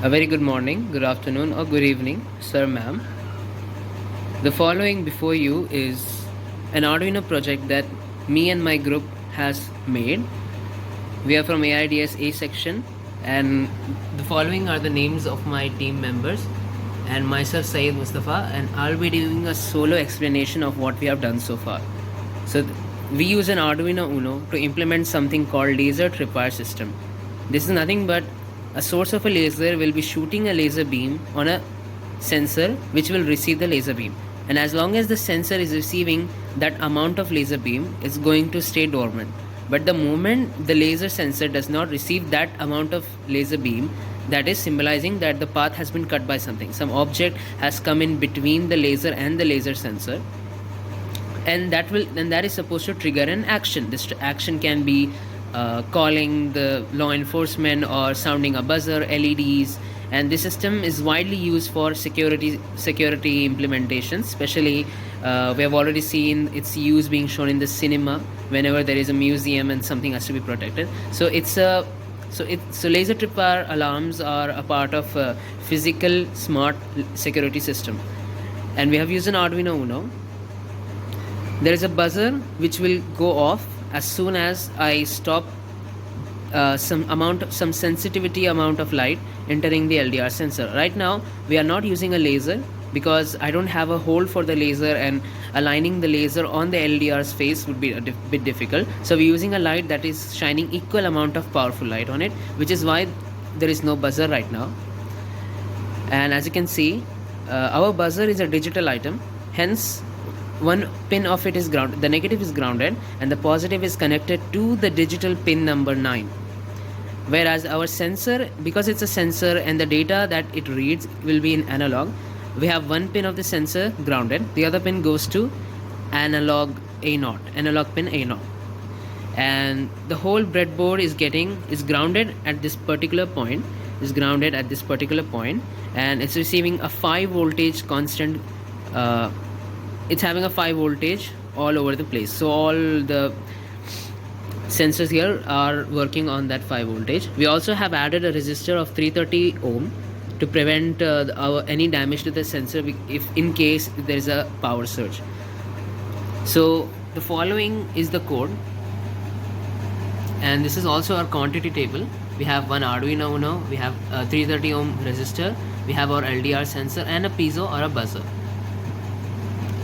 A very good morning, good afternoon, or good evening, sir, ma'am. The following before you is an Arduino project that me and my group has made. We are from AIDS A section, and the following are the names of my team members and myself, Syed Mustafa, and I'll be doing a solo explanation of what we have done so far. So we use an Arduino Uno to implement something called laser tripwire system. This is nothing but a source of a laser will be shooting a laser beam on a sensor which will receive the laser beam, and as long as the sensor is receiving that amount of laser beam, it's going to stay dormant. But the moment the laser sensor does not receive that amount of laser beam, that is symbolizing that the path has been cut by something. Some object has come in between the laser and the laser sensor, and that is supposed to trigger an action. This action can be calling the law enforcement or sounding a buzzer, LEDs, and this system is widely used for security implementations. Especially, we have already seen its use being shown in the cinema whenever there is a museum and something has to be protected. So laser tripwire alarms are a part of a physical smart security system, and we have used an Arduino Uno. There is a buzzer which will go off as soon as I stop some sensitivity amount of light entering the LDR sensor. Right now we are not using a laser because I don't have a hole for the laser, and aligning the laser on the LDR's face would be a bit difficult. So we're using a light that is shining equal amount of powerful light on it, which is why there is no buzzer right now. And as you can see, our buzzer is a digital item, hence one pin of it is grounded, the negative is grounded, and the positive is connected to the digital pin number 9. Whereas our sensor, because it's a sensor and the data that it reads will be in analog, we have one pin of the sensor grounded, the other pin goes to analog pin A0, and the whole breadboard is grounded at this particular point, and it's receiving a 5 voltage constant. It's having a 5 voltage all over the place, so all the sensors here are working on that 5 voltage. We also have added a resistor of 330 ohm to prevent any damage to the sensor if in case there is a power surge. So the following is the code, and this is also our quantity table. We have one Arduino Uno, we have a 330 ohm resistor, we have our LDR sensor, and a piezo or a buzzer.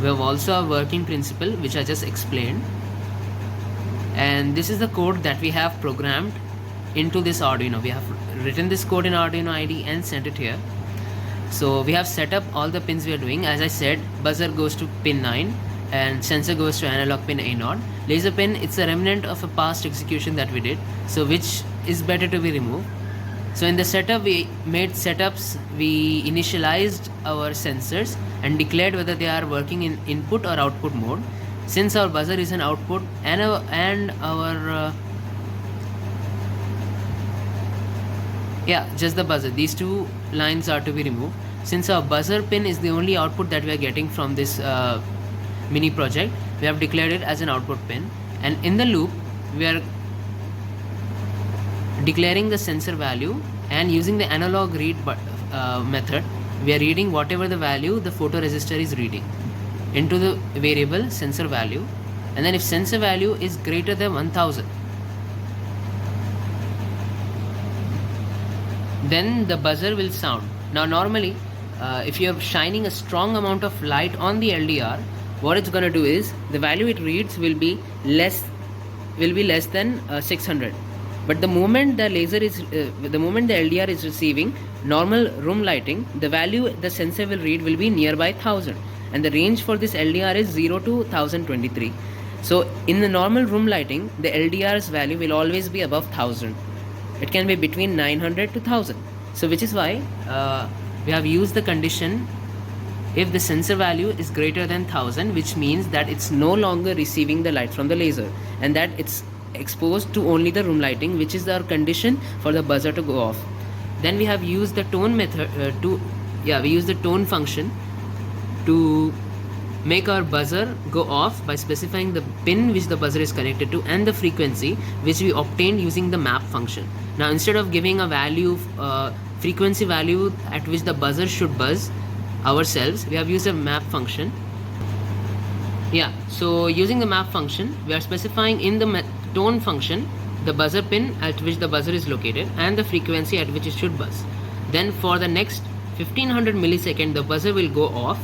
We have also a working principle which I just explained, and this is the code that we have programmed into this Arduino. We have written this code in Arduino IDE and sent it here. So we have set up all the pins we are doing. As I said, buzzer goes to pin 9 and sensor goes to analog pin A0. Laser pin, it's a remnant of a past execution that we did, so which is better to be removed. So in the setup, we made setups, we initialized our sensors and declared whether they are working in input or output mode. Since our buzzer is an output and our just the buzzer, these two lines are to be removed. Since our buzzer pin is the only output that we are getting from this mini project, we have declared it as an output pin, and in the loop we are declaring the sensor value, and using the analog read method, we are reading whatever the value the photoresistor is reading into the variable sensor value, and then if sensor value is greater than 1000, then the buzzer will sound. Now normally if you are shining a strong amount of light on the LDR, what it's going to do is the value it reads will be less than 600. But the moment the LDR is receiving normal room lighting, the value the sensor will read will be nearby 1000, and the range for this LDR is 0 to 1023. So in the normal room lighting, the LDR's value will always be above 1000. It can be between 900 to 1000. So which is why we have used the condition if the sensor value is greater than 1000, which means that it's no longer receiving the light from the laser, and that it's exposed to only the room lighting, which is our condition for the buzzer to go off. Then we have used the tone method we use the tone function to make our buzzer go off by specifying the pin which the buzzer is connected to and the frequency which we obtained using the map function. Now instead of giving a value frequency value at which the buzzer should buzz ourselves, we have used a map function. Yeah, so using the map function, we are specifying in the tone function the buzzer pin at which the buzzer is located and the frequency at which it should buzz. Then for the next 1500 millisecond, the buzzer will go off,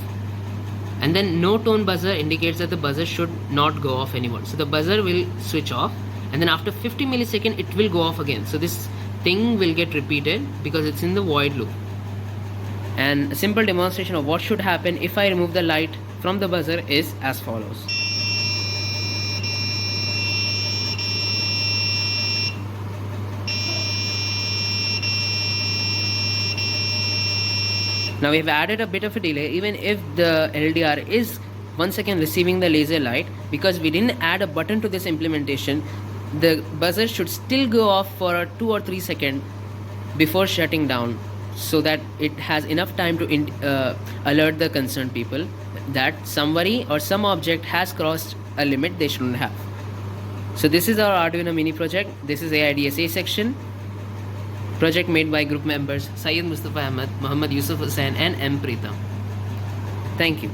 and then no tone buzzer indicates that the buzzer should not go off anymore. So the buzzer will switch off, and then after 50 millisecond it will go off again. So this thing will get repeated because it's in the void loop. And a simple demonstration of what should happen if I remove the light from the buzzer is as follows. Now we have added a bit of a delay even if the LDR is once again receiving the laser light. Because we didn't add a button to this implementation, the buzzer should still go off for a 2 or 3 seconds before shutting down, so that it has enough time to alert the concerned people that somebody or some object has crossed a limit they shouldn't have. So this is our Arduino mini project. This is AIDSA section. Project made by group members Syed Mustafa Ahmed, Muhammad Yusuf Hussain and M. Preetham. Thank you.